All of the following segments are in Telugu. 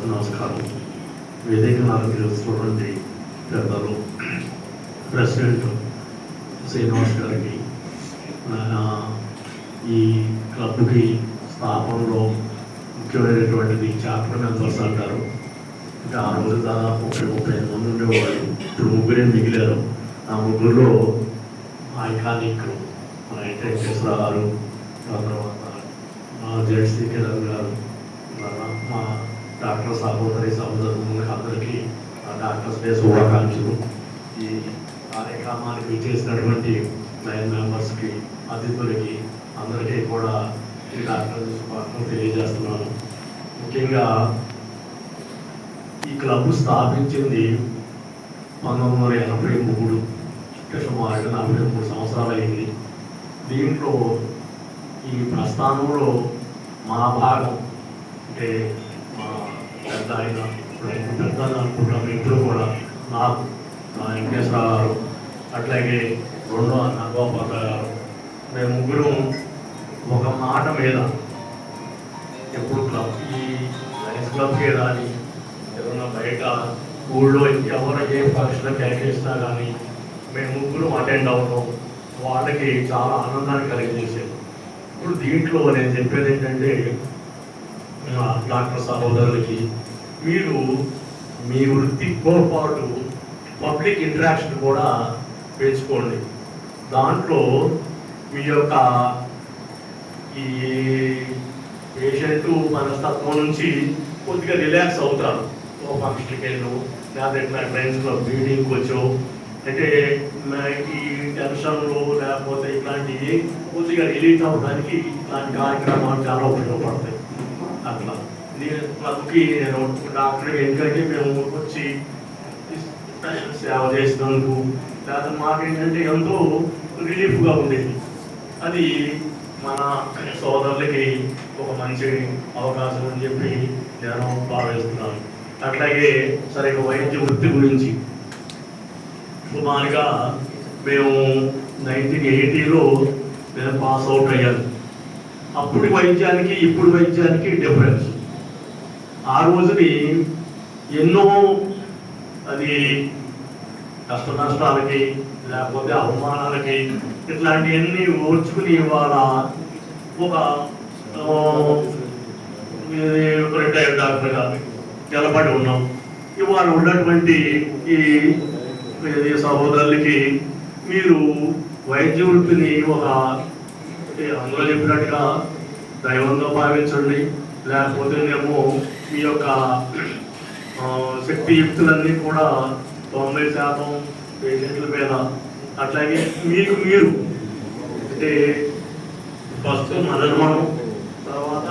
నమస్కారం. వేదికను అలంకరిస్తున్నటువంటి పెద్దలు, ప్రెసిడెంట్ శ్రీనివాస్ గారికి, ఈ క్లబ్కి స్థాపనలో ముఖ్యమైనటువంటిది చాప్టర్ మెంబర్స్ అంటారు. అంటే ఆ రోజు దాదాపు 35 మంది ఉండేవాళ్ళు. ఇప్పుడు ముగ్గురే మిగిలారు. ఆ ముగ్గురులో ఐకానిక్ మన వెంకటేశ్వర గారు, తర్వాత జెడ్సీ కిరణ్ గారు, మా డాక్టర్ సహోదరులకు అందరికీ డాక్టర్స్ డే శుభాకాంక్షలు. ఈ కార్యక్రమానికి చేసినటువంటి 9 మెంబర్స్కి, అతిథులకి అందరికీ కూడా ఈ డాక్టర్ శుభాకాంక్షలు తెలియజేస్తున్నాను. ముఖ్యంగా ఈ క్లబ్ స్థాపించింది 1983, సుమారుగా 43 సంవత్సరాలు అయింది. దీంట్లో ఈ ప్రస్థానంలో మా భాగం అంటే మా పెద్ద ఆయన, పెద్ద అనుకుంటాం ఇప్పుడు కూడా, నాకు వెంకటేశ్వర గారు, అట్లాగే రెండో అన్న గోపాల గారు, మేము ముగ్గురు ఒక మాట మీద ఎప్పుడు క్లబ్, ఈ లయన్స్ క్లబ్కే కానీ ఏదన్నా బయట ఊళ్ళో ఎవరు ఏ ఫంక్షన్ క్యాకేసినా కానీ మేము ముగ్గురు అటెండ్ అవ్వడం వాళ్ళకి చాలా ఆనందాన్ని కలిగజేసేది. ఇప్పుడు దీంట్లో నేను చెప్పేది ఏంటంటే, డాక్టర్ సహోదరులకి మీరు మీ వృత్తితో పాటు పబ్లిక్ ఇంటరాక్షన్ కూడా పెంచుకోండి. దాంట్లో మీ యొక్క ఈ పేషెంట్ మనస్తత్వం నుంచి కొద్దిగా రిలాక్స్ అవుతారు. ఓ ఫంక్షన్కి వెళ్ళు, లేకపోతే ఫ్రెండ్స్లో మీటింగ్కి వచ్చో, అంటే ఈ టెన్షన్లు లేకపోతే ఇట్లాంటివి కొద్దిగా రిలీఫ్ అవ్వడానికి ఇట్లాంటి కార్యక్రమాలు చాలా ఉపయోగపడతాయి. అట్లా క్లబ్కి నేను డాక్టర్ ఎందుకంటే మేము వచ్చి సేవ చేసినందుకు లేకపోతే మాకేంటంటే ఎంతో రిలీఫ్గా ఉండేది. అది మన సోదరులకి ఒక మంచి అవకాశం అని చెప్పి నేను భావిస్తున్నాను. అట్లాగే సరిగ్గా వైద్య వృత్తి గురించి సుమారుగా మేము 1980లో నేను పాస్ అవుట్ అయ్యాను. అప్పుడు వైద్యానికి ఇప్పుడు వైద్యానికి డిఫరెన్స్. ఆ రోజుని ఎన్నో అది కష్ట నష్టాలకి లేకపోతే అవమానాలకి ఇట్లాంటివన్నీ ఓర్చుకుని ఇవాళ ఒక రిటైర్డ్ డాక్టర్గా నిలబడి ఉన్నాం. ఇవాళ ఉన్నటువంటి ఈ సహోదరులకి మీరు వైద్య వృత్తిని ఒక అందులో చెప్పినట్టుగా దైవంగా భావించండి, లేకపోతే ఏమో మీ యొక్క శక్తియుక్తులన్నీ కూడా 90% పేషెంట్ల మీద, అట్లాగే మీకు మీరు అంటే ఫస్ట్ మనం తర్వాత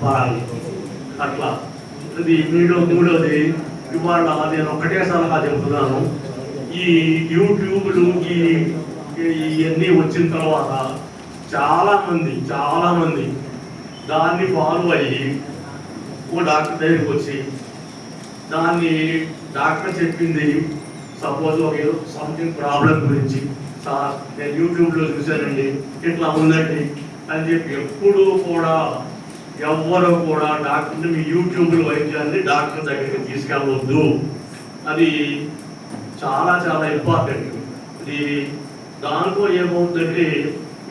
పరాలి అట్లా. అది మూడోది ఇవాళ నేను ఒక్కటే సలహా చెబుతున్నాను. ఈ యూట్యూబ్లు ఇవన్నీ వచ్చిన తర్వాత చాలామంది దాన్ని ఫాలో అయ్యి ఓ డాక్టర్ దగ్గరికి వచ్చి దాన్ని డాక్టర్ చెప్పింది సపోజ్ ఒక సంథింగ్ ప్రాబ్లం గురించి, సార్ నేను యూట్యూబ్లో చూశానండి ఇట్లా ఉందండి అని చెప్పి ఎప్పుడూ కూడా ఎవ్వరూ కూడా డాక్టర్ని మీ యూట్యూబ్లో వైద్యాన్ని డాక్టర్ దగ్గరికి తీసుకెళ్ళవద్దు. అది చాలా చాలా ఇంపార్టెంట్. ఇది దాంట్లో ఏమవుతుందంటే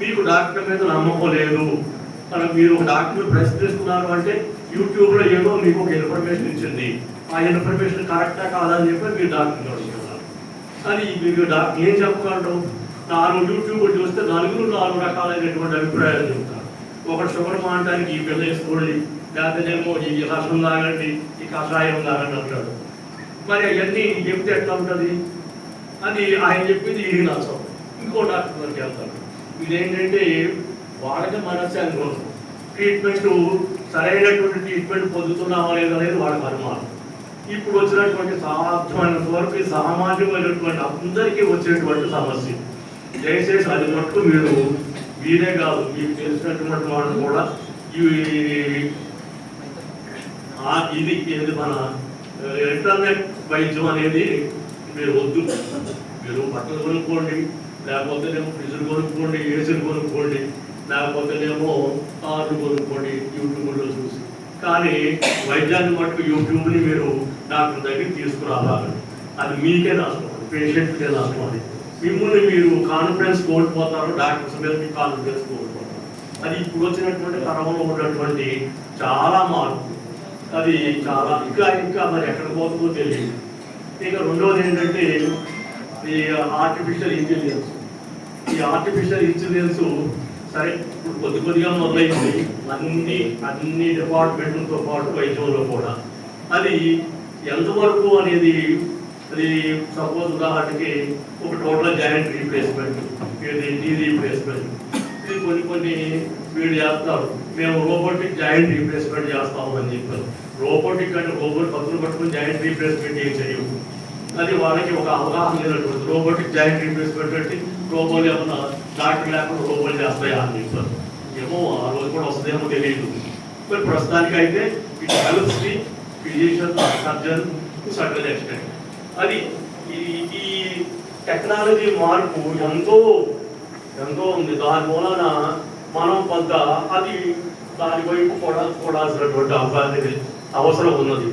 మీకు డాక్టర్ మీద నమ్మకం లేదు, మీరు ఒక డాక్టర్ ప్రశ్నిస్తున్నారు అంటే యూట్యూబ్లో ఏదో మీకు ఒక ఇన్ఫర్మేషన్ ఇచ్చింది, ఆ ఇన్ఫర్మేషన్ కరెక్టా కాదని చెప్పి మీరు డాక్టర్ అడుగుతున్నారు. అది మీరు ఏం చెప్పగలరు? 4 యూట్యూబ్ చూస్తే 4 రకాలైనటువంటి అభిప్రాయాలు చెప్తారు. ఒకటి షుగర్ మానడానికి ఈ పిల్ల వేసుకోండి, లేకపోతేనేమో ఈ రసం తాగండి, ఈ కషాయం తాగండి అంటాడు. మరి అవన్నీ చెప్తే ఎట్లా ఉంటుంది? అది ఆయన చెప్పింది ఇది నచ్చం, ఇంకో డాక్టర్ దగ్గరికి వెళ్తాడు. ఇదేంటంటే వాళ్ళకి మనశ్శాంతి కోసం ట్రీట్మెంట్ సరైనటువంటి ట్రీట్మెంట్ పొందుతున్నామా లేదనేది వాళ్ళకి అనుమానం. ఇప్పుడు వచ్చినటువంటి సాధ్యమైనంత వరకు సామాజికమైనటువంటి అందరికీ వచ్చేటువంటి సమస్య. దయచేసి అది మటుకు మీరే కాదు, మీకు తెలిసినటువంటి వాళ్ళు కూడా ఇది మన ఇంటర్నెట్ వైద్యం అనేది మీరు వద్దు. మీరు బట్టలు కొనుక్కోండి, లేకపోతేనేమో ఫ్రిడ్జ్లు కొనుక్కోండి, ఏసీలు కొనుక్కోండి, లేకపోతేనేమో కార్లు కొనుక్కోండి యూట్యూబ్లో చూసి. కానీ వైద్యాన్ని మటుకు యూట్యూబ్ని మీరు డాక్టర్ దగ్గరికి తీసుకురావాలి. అది మీకే నష్టం, పేషెంట్కే నష్టం. అది మిమ్మల్ని మీరు కాన్ఫిడెన్స్ కోల్పోతారు, డాక్టర్స్ మీద మీ కాన్ఫిడెన్స్ కోల్పోతారు. అది ఇప్పుడు వచ్చినటువంటి తరంలో ఉన్నటువంటి చాలా మార్పు. అది చాలా ఇంకా మరి ఎక్కడ పోతుందో తెలియదు. ఇక రెండవది ఏంటంటే ఈ ఆర్టిఫిషియల్ ఇంటెలిజెన్స్. ఈ ఆర్టిఫిషియల్ ఇంటెలిజెన్స్ సరే ఇప్పుడు కొద్దిగా మొదలైంది అన్ని డిపార్ట్మెంట్లతో పాటు వైద్యంలో కూడా. అది ఎంతవరకు అనేది అది సపోజ్ ఉదాహరణకి ఒక total joint replacement, knee replacement, ఇది కొన్ని వీళ్ళు చేస్తారు. మేము రోబోటిక్ జాయింట్ రీప్లేస్మెంట్ చేస్తాము అని చెప్పారు. రోబోటిక్ అంటే రోబోట్ పక్కన పట్టుకుని జాయింట్ రీప్లేస్మెంట్ ఏం చేయవు. అది వాళ్ళకి ఒక అవగాహన లేనటువంటి. రోబోటిక్ జాయింట్ రీప్లేస్మెంట్ అంటే రోబోలు ఏమన్నా డాక్టర్ లేకుండా రోబోలు చేస్తాయా అని చెప్పారు. ఏమో ఆ రోజు కూడా వస్తుందేమో తెలియదు. మరి ప్రస్తుతానికి అయితే it helps the physician, surgeon to certain extent. అది ఈ టెక్నాలజీ మార్పు ఎంతో ఉంది. దాని మూలన మనం కొంత అది దాని వైపు కూడా చూడాల్సినటువంటి అవసరం ఉన్నది.